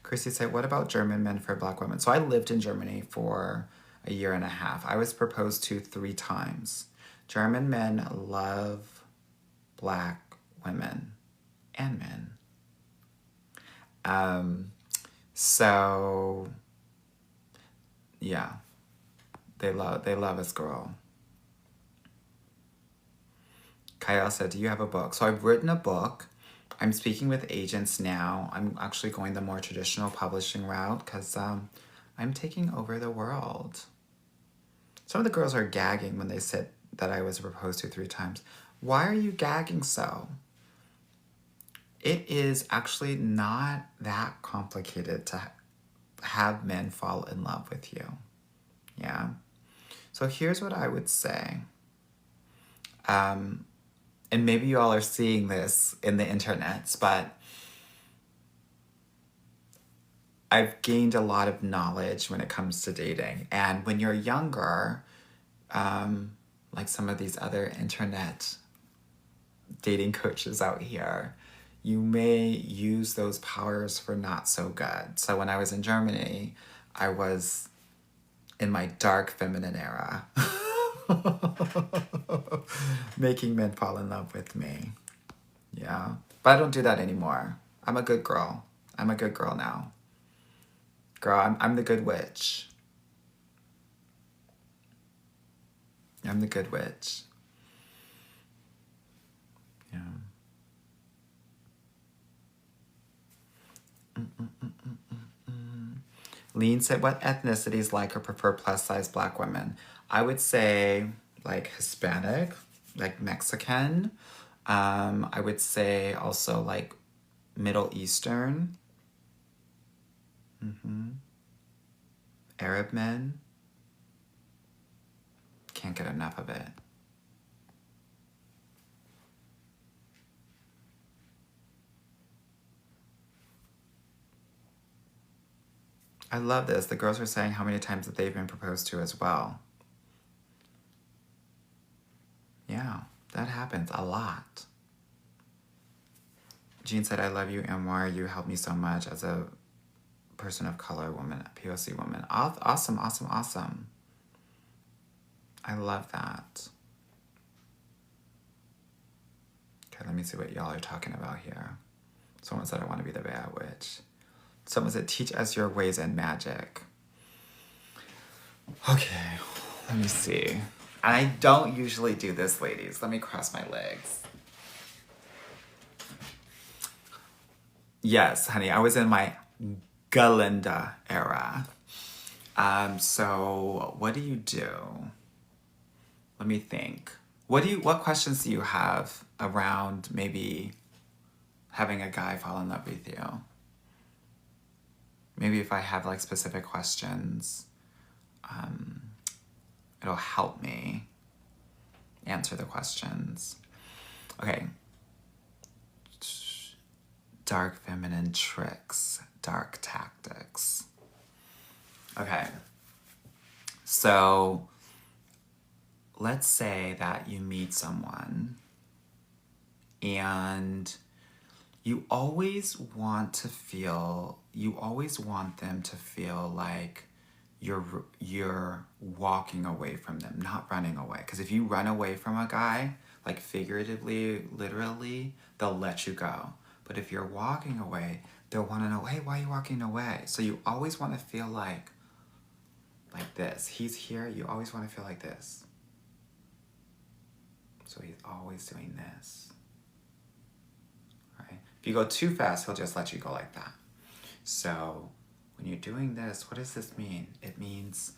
Chrissy said, what about German men for black women? So I lived in Germany for a year and a half. I was proposed to 3 times. German men love black women and men. So yeah, they love us, girl. Kyle said, do you have a book? So I've written a book. I'm speaking with agents now. I'm actually going the more traditional publishing route because I'm taking over the world. Some of the girls are gagging when they said that I was proposed to 3 times. Why are you gagging so? It is actually not that complicated to have men fall in love with you. Yeah? So here's what I would say. And maybe you all are seeing this in the internets, but I've gained a lot of knowledge when it comes to dating. And when you're younger, like some of these other internet dating coaches out here, you may use those powers for not so good. So when I was in Germany, I was in my dark feminine era. Making men fall in love with me. Yeah. But I don't do that anymore. I'm a good girl. I'm a good girl now. Girl, I'm the good witch. I'm the good witch. Yeah. Lean said, what ethnicities like or prefer plus size black women? I would say like Hispanic, like Mexican. I would say also like Middle Eastern. Arab men. Can't get enough of it. I love this. The girls are saying how many times that they've been proposed to as well. Yeah, that happens a lot. Jean said, I love you, Anwar. You helped me so much as a person of color woman, a POC woman. Awesome, awesome, awesome. I love that. Okay, let me see what y'all are talking about here. Someone said, I want to be the bad witch. Someone said, teach us your ways and magic. Okay, let me see. And I don't usually do this, ladies. Let me cross my legs. Yes, honey, I was in my Galinda era. So what do you do? Let me think. What questions do you have around maybe having a guy fall in love with you? Maybe if I have like specific questions, it'll help me answer the questions. Okay. Dark feminine tricks, dark tactics. Okay. So let's say that you meet someone and you always want them to feel like you're walking away from them, not running away. Because if you run away from a guy, like figuratively, literally, they'll let you go. But if you're walking away, they'll want to know, hey, why are you walking away? So you always want to feel like this. He's here, you always want to feel like this. So he's always doing this. Right? If you go too fast, he'll just let you go like that. So when you're doing this, what does this mean? It means,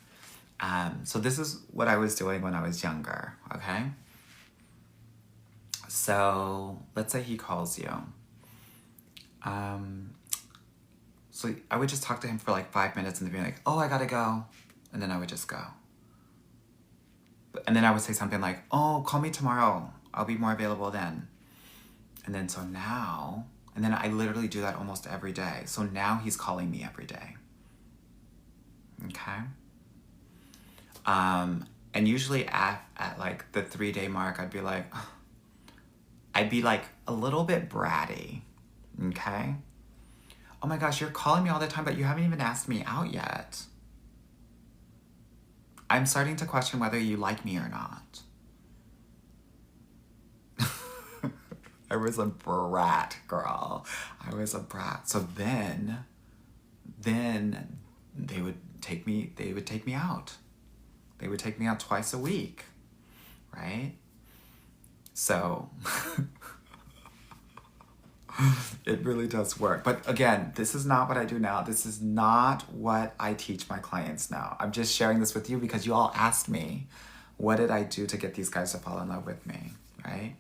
so this is what I was doing when I was younger, okay? So let's say he calls you. So I would just talk to him for like 5 minutes and then be like, oh, I gotta go. And then I would just go. And then I would say something like, oh, call me tomorrow. I'll be more available then. And then so now, and then I literally do that almost every day. So now he's calling me every day. Okay? And usually at like the 3-day mark, I'd be like a little bit bratty. Okay? oh my gosh, you're calling me all the time, but you haven't even asked me out yet. I'm starting to question whether you like me or not. I was a brat, girl. I was a brat. So then they would take me out. They would take me out twice a week, right? So it really does work. But again, this is not what I do now. This is not what I teach my clients now. I'm just sharing this with you because you all asked me, what did I do to get these guys to fall in love with me, right?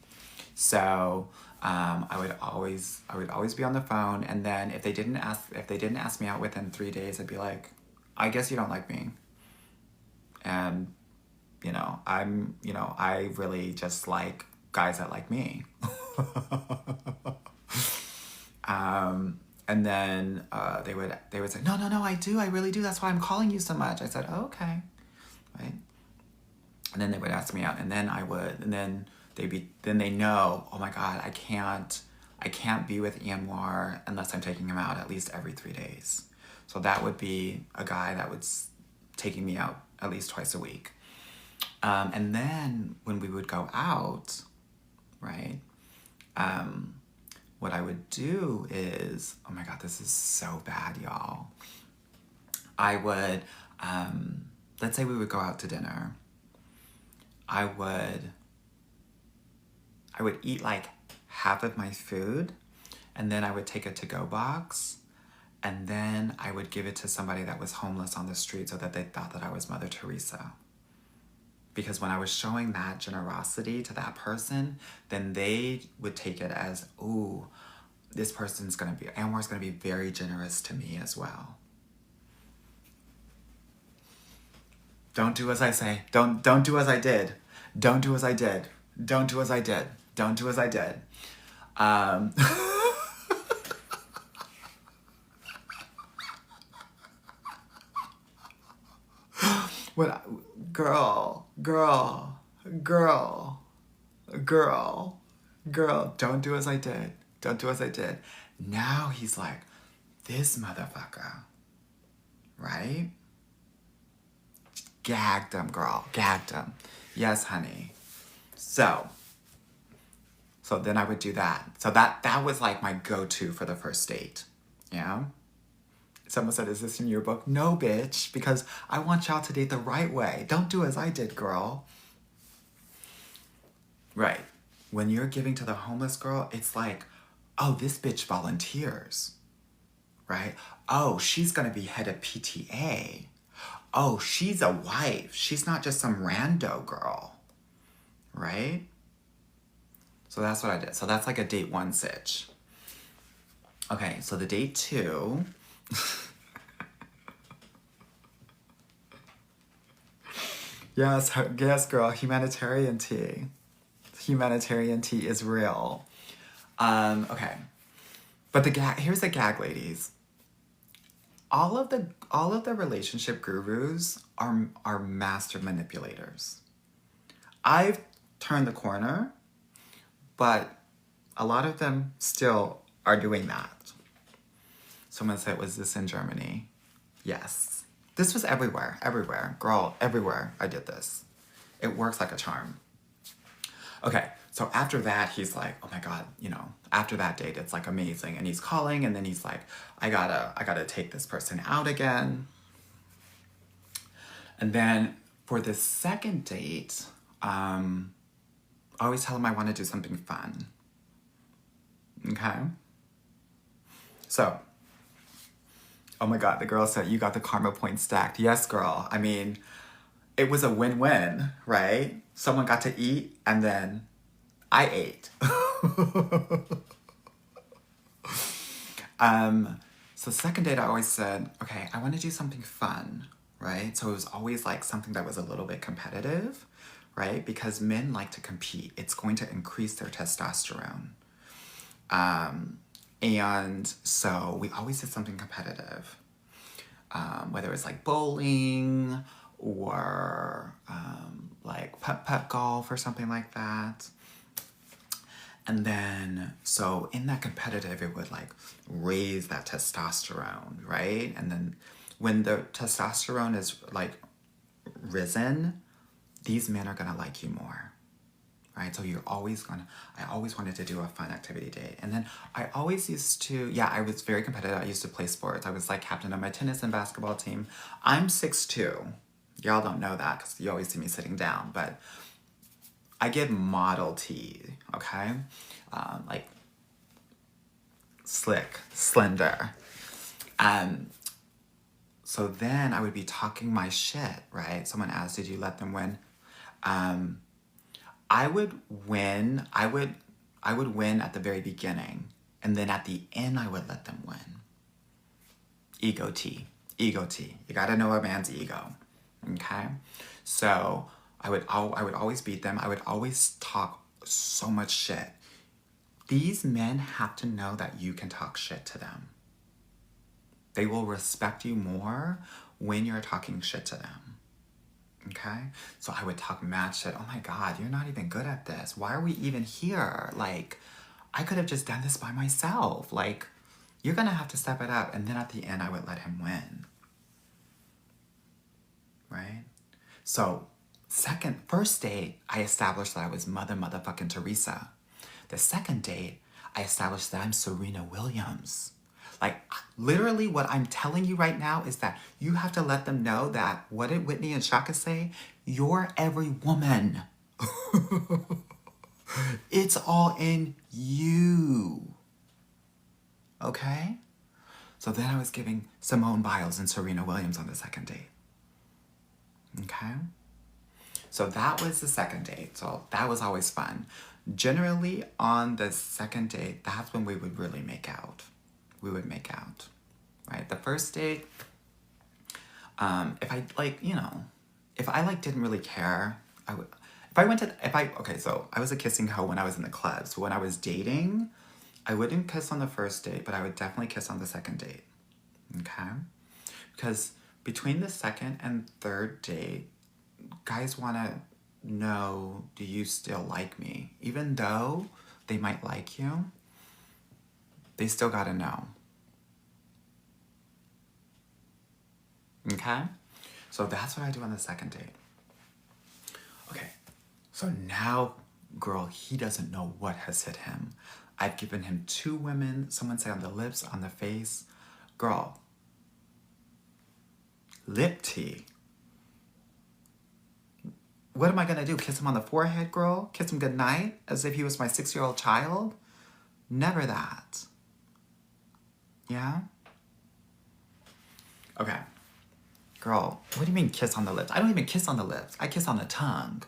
So I would always be on the phone, and then if they didn't ask me out within 3 days, I'd be like, I guess you don't like me. And I really just like guys that like me. And then they would say, no, I really do. That's why I'm calling you so much. I said, oh, okay, right. And then they would ask me out, and then they know, oh my God, I can't be with Anwar unless I'm taking him out at least every 3 days. So that would be a guy that was taking me out at least twice a week. And then when we would go out, right, what I would do is, oh my God, this is so bad, y'all. I would, let's say we would go out to dinner. I would eat like half of my food, and then I would take a to-go box, and then I would give it to somebody that was homeless on the street so that they thought that I was Mother Teresa. Because when I was showing that generosity to that person, then they would take it as, ooh, Anwar's gonna be very generous to me as well. Don't do as I say. Don't do as I did. Don't do as I did. Don't do as I did. Don't do as I did. Girl, don't do as I did. Don't do as I did. Now he's like, this motherfucker, right? Gagged him, girl. Gagged him. Yes, honey. So then I would do that. So that was like my go-to for the first date. Yeah? Someone said, is this in your book? No, bitch, because I want y'all to date the right way. Don't do as I did, girl. Right. When you're giving to the homeless girl, it's like, oh, this bitch volunteers. Right? Oh, she's gonna be head of PTA. Oh, she's a wife. She's not just some rando girl. Right? So that's what I did. So that's like a date 1 sitch. Okay, so the date 2. Yes, girl, humanitarian tea. Humanitarian tea is real. Okay. But here's the gag, ladies. All of the relationship gurus are master manipulators. I've turned the corner, but a lot of them still are doing that. Someone said, was this in Germany? Yes. This was everywhere. Girl, everywhere I did this. It works like a charm. Okay, so after that, he's like, oh my God, after that date, it's like amazing. And he's calling, and then he's like, I gotta take this person out again. And then for the second date, I always tell him I want to do something fun. Okay? So, oh my God, the girl said, you got the karma point stacked. Yes, girl. I mean, it was a win-win, right? Someone got to eat, and then I ate. So second date, I always said, okay, I want to do something fun, right? So it was always like something that was a little bit competitive, right? Because men like to compete. It's going to increase their testosterone. And so we always did something competitive, whether it's like bowling or like putt-putt golf or something like that. And then, so in that competitive, it would like raise that testosterone, right? And then when the testosterone is like risen, these men are gonna like you more, right? So you're always gonna, I always wanted to do a fun activity date. And then I always used to, yeah, I was very competitive. I used to play sports. I was like captain of my tennis and basketball team. I'm 6'2". Y'all don't know that because you always see me sitting down, but I give Model T, okay? Like slick, slender. So then I would be talking my shit, right? Someone asked, did you let them win? I would win. I would win at the very beginning, and then at the end, I would let them win. Ego T. Ego T. You gotta know a man's ego, okay? So I would always beat them. I would always talk so much shit. These men have to know that you can talk shit to them. They will respect you more when you're talking shit to them. Okay? So I would talk mad shit. Oh my God, you're not even good at this. Why are we even here? Like, I could have just done this by myself. Like, you're gonna have to step it up. And then at the end, I would let him win. Right? So, first date, I established that I was motherfucking Teresa. The second date, I established that I'm Serena Williams. Like, literally what I'm telling you right now is that you have to let them know that, what did Whitney and Shaka say? You're every woman. It's all in you. Okay? So then I was giving Simone Biles and Serena Williams on the second date. Okay? So that was the second date. So that was always fun. Generally, on the second date, that's when we would really make out. We would make out, right? The first date, if I like, if I like didn't really care, I would, okay, so I was a kissing hoe when I was in the club. So when I was dating, I wouldn't kiss on the first date, but I would definitely kiss on the second date, okay? Because between the second and third date, guys want to know, do you still like me? Even though they might like you, they still gotta know. Okay? So that's what I do on the second date. Okay, so now, girl, he doesn't know what has hit him. I've given him 2 women, someone say on the lips, on the face. Girl, lip tea. What am I gonna do? Kiss him on the forehead, girl? Kiss him goodnight as if he was my 6-year-old child? Never that. Yeah? Okay. Girl, what do you mean kiss on the lips? I don't even kiss on the lips. I kiss on the tongue.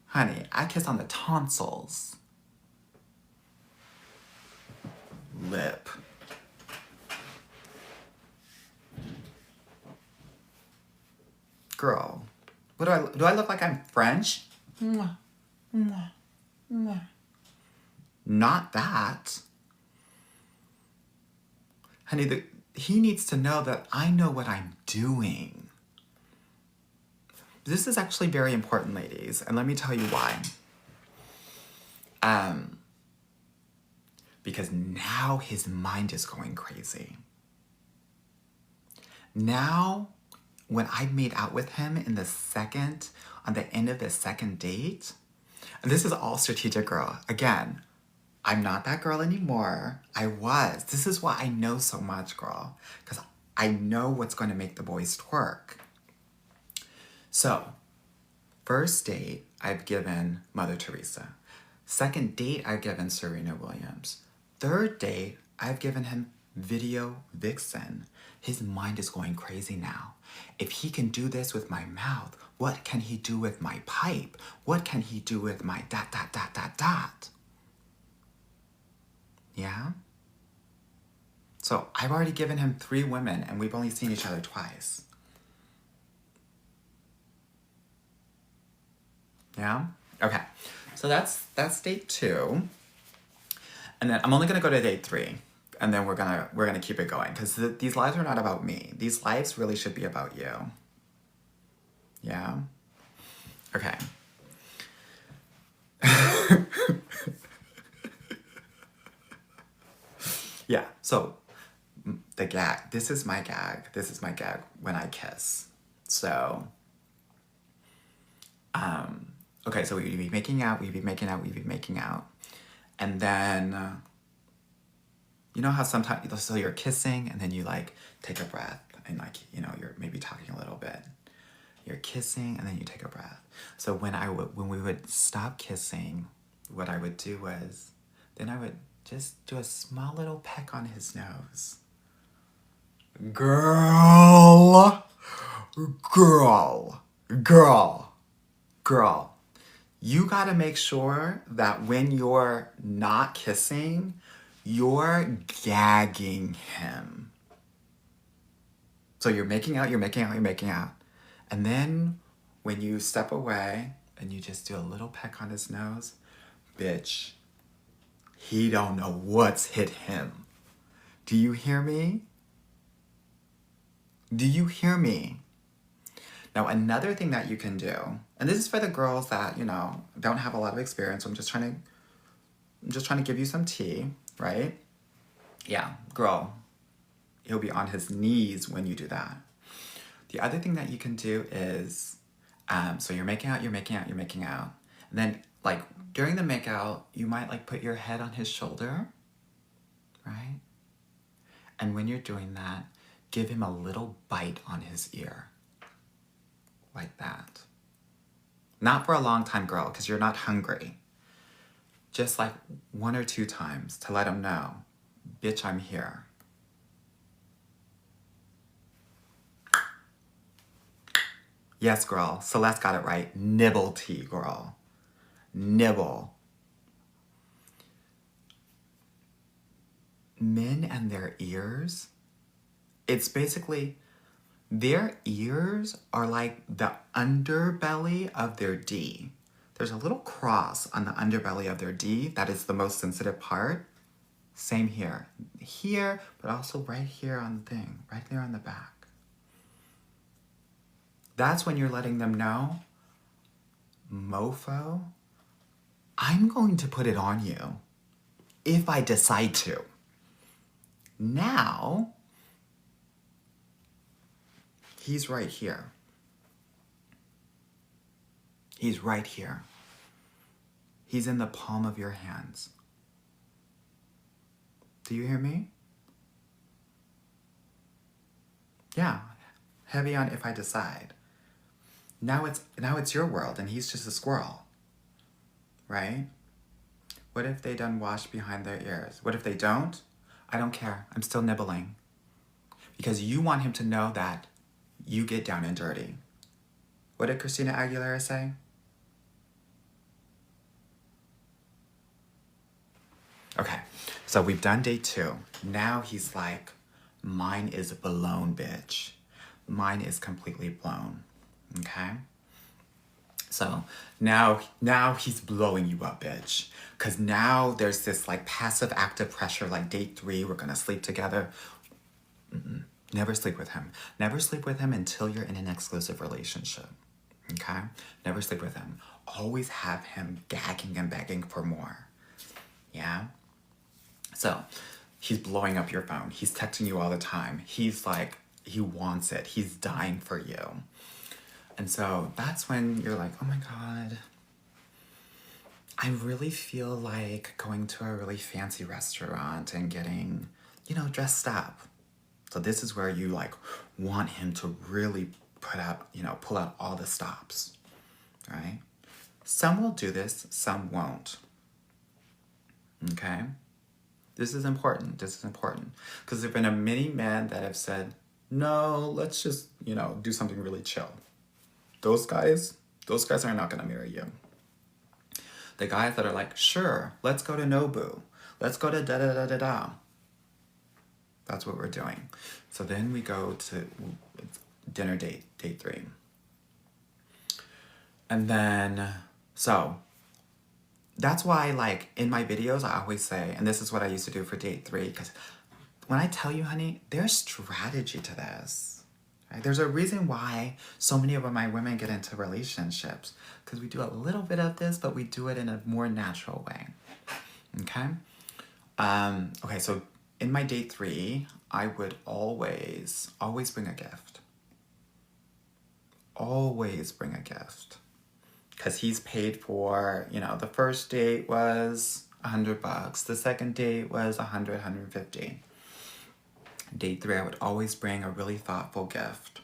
Honey, I kiss on the tonsils. Lip. Girl, what do I look like I'm French? Mwah, mwah, mwah. Not that. Honey, he needs to know that I know what I'm doing. This is actually very important, ladies, and let me tell you why. Because now his mind is going crazy. Now, when I made out with him on the end of the second date, and this is all strategic, girl. Again, I'm not that girl anymore. I was. This is why I know so much, girl. Because I know what's going to make the boys twerk. So, first date, I've given Mother Teresa. Second date, I've given Serena Williams. Third date, I've given him Video Vixen. His mind is going crazy now. If he can do this with my mouth, what can he do with my pipe? What can he do with my ... Yeah? So I've already given him 3 women and we've only seen each other twice. Yeah? Okay. So that's date 2. And then I'm only gonna go to date 3. And then we're gonna keep it going. Because these lives are not about me. These lives really should be about you. Yeah? Okay. Yeah, so the gag, this is my gag. This is my gag when I kiss. So, okay, so we'd be making out, we'd be making out, we'd be making out. And then, you know how sometimes, so you're kissing and then you like take a breath and like, you know, you're maybe talking a little bit. You're kissing and then you take a breath. So when we would stop kissing, what I would do was, then I would just do a small little peck on his nose. Girl, girl, girl, girl. You gotta make sure that when you're not kissing, you're gagging him. So you're making out, you're making out, you're making out. And then when you step away and you just do a little peck on his nose, bitch, he don't know what's hit him. Do you hear me? Do you hear me? Now, another thing that you can do, and this is for the girls that, you know, don't have a lot of experience. So I'm just trying to give you some tea, right? Yeah, girl, he'll be on his knees when you do that. The other thing that you can do is, so you're making out, you're making out, you're making out. And then, like, during the makeout, you might, like, put your head on his shoulder, right? And when you're doing that, give him a little bite on his ear. Like that. Not for a long time, girl, because you're not hungry. Just like 1 or 2 times to let him know, bitch, I'm here. Yes, girl. Celeste got it right. Nibble tea, girl. Nibble. Men and their ears, it's basically, their ears are like the underbelly of their D. There's a little cross on the underbelly of their D. That is the most sensitive part. Same here. Here, but also right here on the thing. Right there on the back. That's when you're letting them know, mofo, I'm going to put it on you if I decide to. Now, he's right here. He's right here. He's in the palm of your hands. Do you hear me? Yeah. Heavy on if I decide. Now it's your world and he's just a squirrel. Right? What if they done wash behind their ears? What if they don't? I don't care. I'm still nibbling. Because you want him to know that you get down and dirty. What did Christina Aguilera say? Okay, so we've done day 2. Now he's like, mine is blown, bitch. Mine is completely blown, okay? So now he's blowing you up, bitch. Because now there's this like passive active pressure, like date 3, we're gonna sleep together. Never sleep with him. Never sleep with him until you're in an exclusive relationship, okay? Never sleep with him. Always have him gagging and begging for more, yeah? So he's blowing up your phone. He's texting you all the time. He's like, he wants it. He's dying for you. And so that's when you're like, oh my God, I really feel like going to a really fancy restaurant and getting, you know, dressed up. So this is where you like want him to really pull out all the stops, right? Some will do this, some won't. Okay? This is important. This is important. Because there have been many men that have said, no, let's just, do something really chill. Those guys are not going to marry you. The guys that are like, sure, let's go to Nobu. Let's go to da-da-da-da-da. That's what we're doing. So then we go to dinner date 3. And then, so that's why, like, in my videos, I always say, and this is what I used to do for date 3, because when I tell you, honey, there's strategy to this. Right? There's a reason why so many of my women get into relationships, because we do a little bit of this, but we do it in a more natural way. Okay? Okay, so in my date 3, I would always bring a gift. Always bring a gift. Because he's paid for, the first date was $100. The second date was 150. Date 3, I would always bring a really thoughtful gift,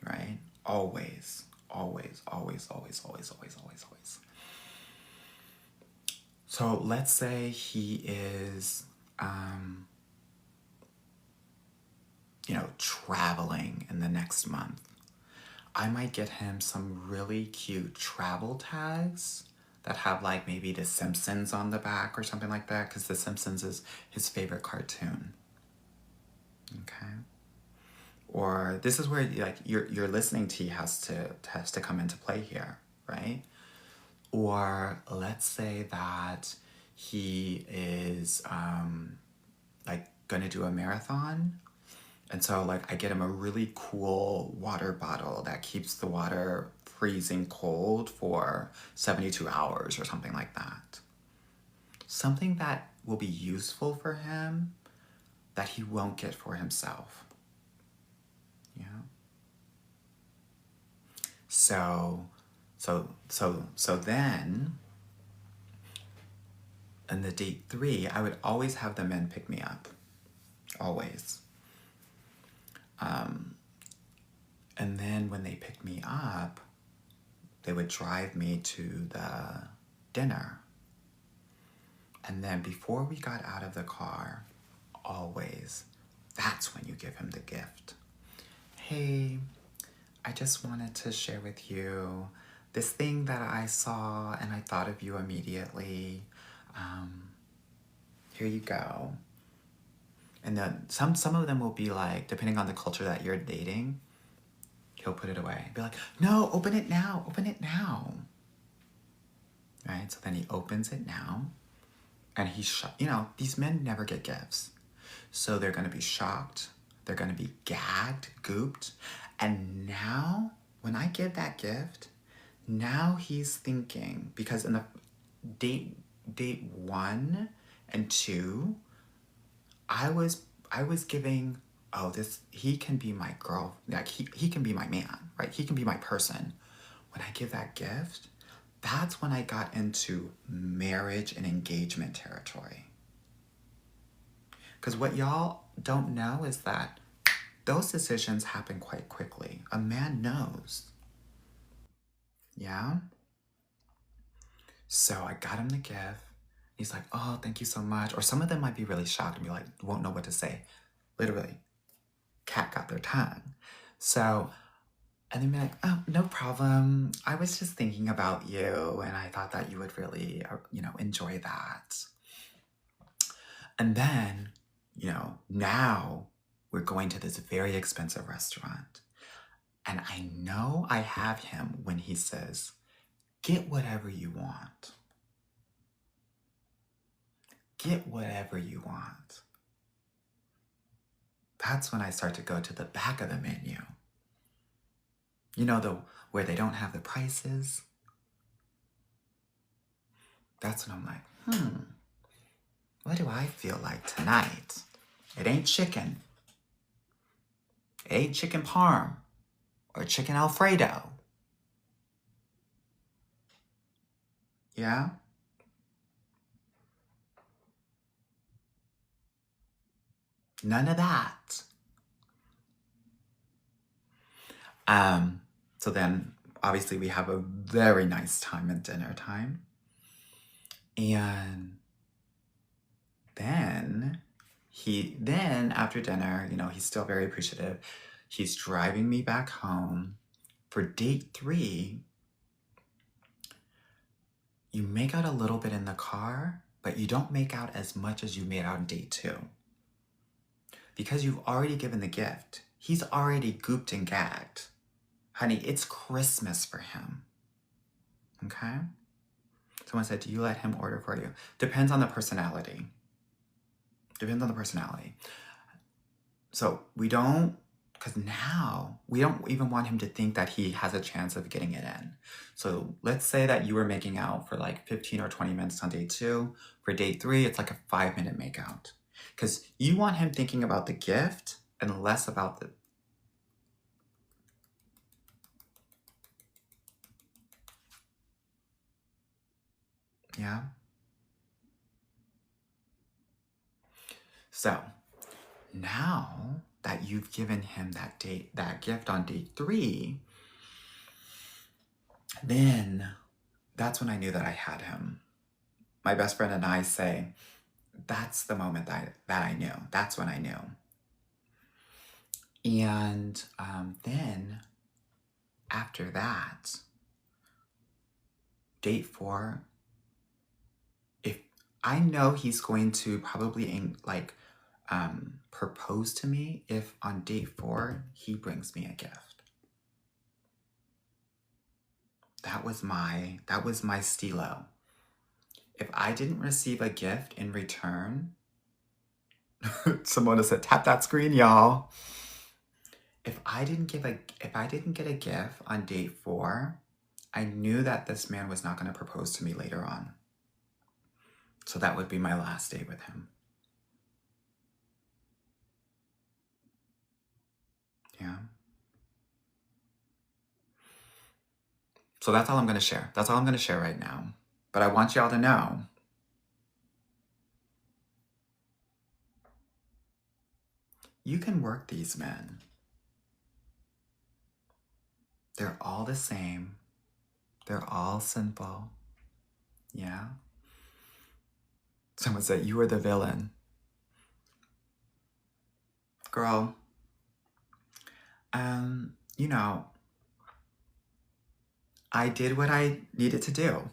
right? Always, always, always, always, always, always, always, always. So let's say he is, traveling in the next month. I might get him some really cute travel tags that have like maybe The Simpsons on the back or something like that, because The Simpsons is his favorite cartoon. Okay. Or this is where like your listening tea has to come into play here, right? Or let's say that he is like gonna do a marathon. And so like I get him a really cool water bottle that keeps the water freezing cold for 72 hours or something like that. Something that will be useful for him that he won't get for himself. Yeah. So then in the date 3, I would always have the men pick me up. Always. And then when they picked me up, they would drive me to the dinner. And then before we got out of the car, always, that's when you give him the gift. Hey, I just wanted to share with you this thing that I saw and I thought of you immediately. Here you go. And then some of them will be like, depending on the culture that you're dating, he'll put it away. Be like, no, open it now, open it now. Right? So then he opens it now. And he's, these men never get gifts. So they're going to be shocked. They're going to be gagged, gooped. And now, when I give that gift, now he's thinking, because in the date 1 and 2, I was giving, he can be my girl, like he can be my man, right? He can be my person. When I give that gift, that's when I got into marriage and engagement territory. Because what y'all don't know is that those decisions happen quite quickly. A man knows. Yeah? So I got him the gift. He's like, oh, thank you so much. Or some of them might be really shocked and be like, won't know what to say. Literally, cat got their tongue. So, and then be like, oh, no problem. I was just thinking about you and I thought that you would really, enjoy that. And then, now we're going to this very expensive restaurant. And I know I have him when he says, get whatever you want. Get whatever you want. That's when I start to go to the back of the menu. Where they don't have the prices. That's when I'm like, what do I feel like tonight? It ain't chicken. It ain't chicken parm or chicken Alfredo. Yeah? None of that. So then, obviously, we have a very nice time at dinner time. And then, after dinner, he's still very appreciative. He's driving me back home. For date 3, you make out a little bit in the car, but you don't make out as much as you made out on date 2. Because you've already given the gift. He's already gooped and gagged. Honey, it's Christmas for him. Okay? Someone said, do you let him order for you? Depends on the personality. So because now we don't even want him to think that he has a chance of getting it in. So let's say that you were making out for like 15 or 20 minutes on date 2. For date 3, it's like a 5-minute makeout. Because you want him thinking about the gift and less about the... Yeah? So, now that you've given him that gift on date 3, then that's when I knew that I had him. My best friend and I say, that's the moment that I knew. That's when I knew. And then after that, date 4, if I know he's going to probably propose to me if on date 4 he brings me a gift. That was my stilo. If I didn't receive a gift in return, Simona said, tap that screen, y'all. If I didn't get a gift on date 4, I knew that this man was not going to propose to me later on. So that would be my last date with him. Yeah. So that's all I'm going to share. That's all I'm going to share right now. But I want y'all to know, you can work these men. They're all the same. They're all simple. Yeah. Someone said, you were the villain. Girl, you know, I did what I needed to do.